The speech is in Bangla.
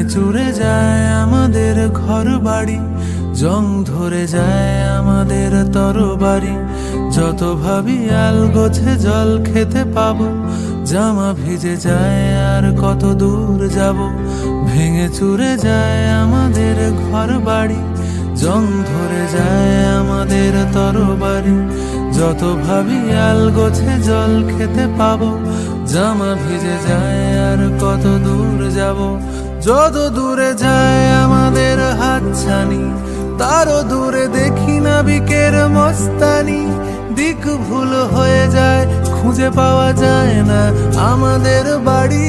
ভেঙে চুরে যায় আমাদের ঘর বাড়ি, জং ধরে যায় আমাদের তরবারি। যত ভাবি আল গোছে জল খেতে পাবো, জামা ভিজে যায় আর কত দূর যাব। ভেঙে চুরে যায় আমাদের ঘর বাড়ি, জং ধরে যায় আমাদের তরবারি। যত ভাবি আল গোছে জল খেতে পাবো, জামা ভিজে যায় আর কত দূর যাব। যত দূরে যায় আমাদের হাতছানি, তারও দূরে দেখি নাবিকের মস্তানি। দিক ভুল হয়ে যায়, খুঁজে পাওয়া যায় না আমাদের বাড়ি।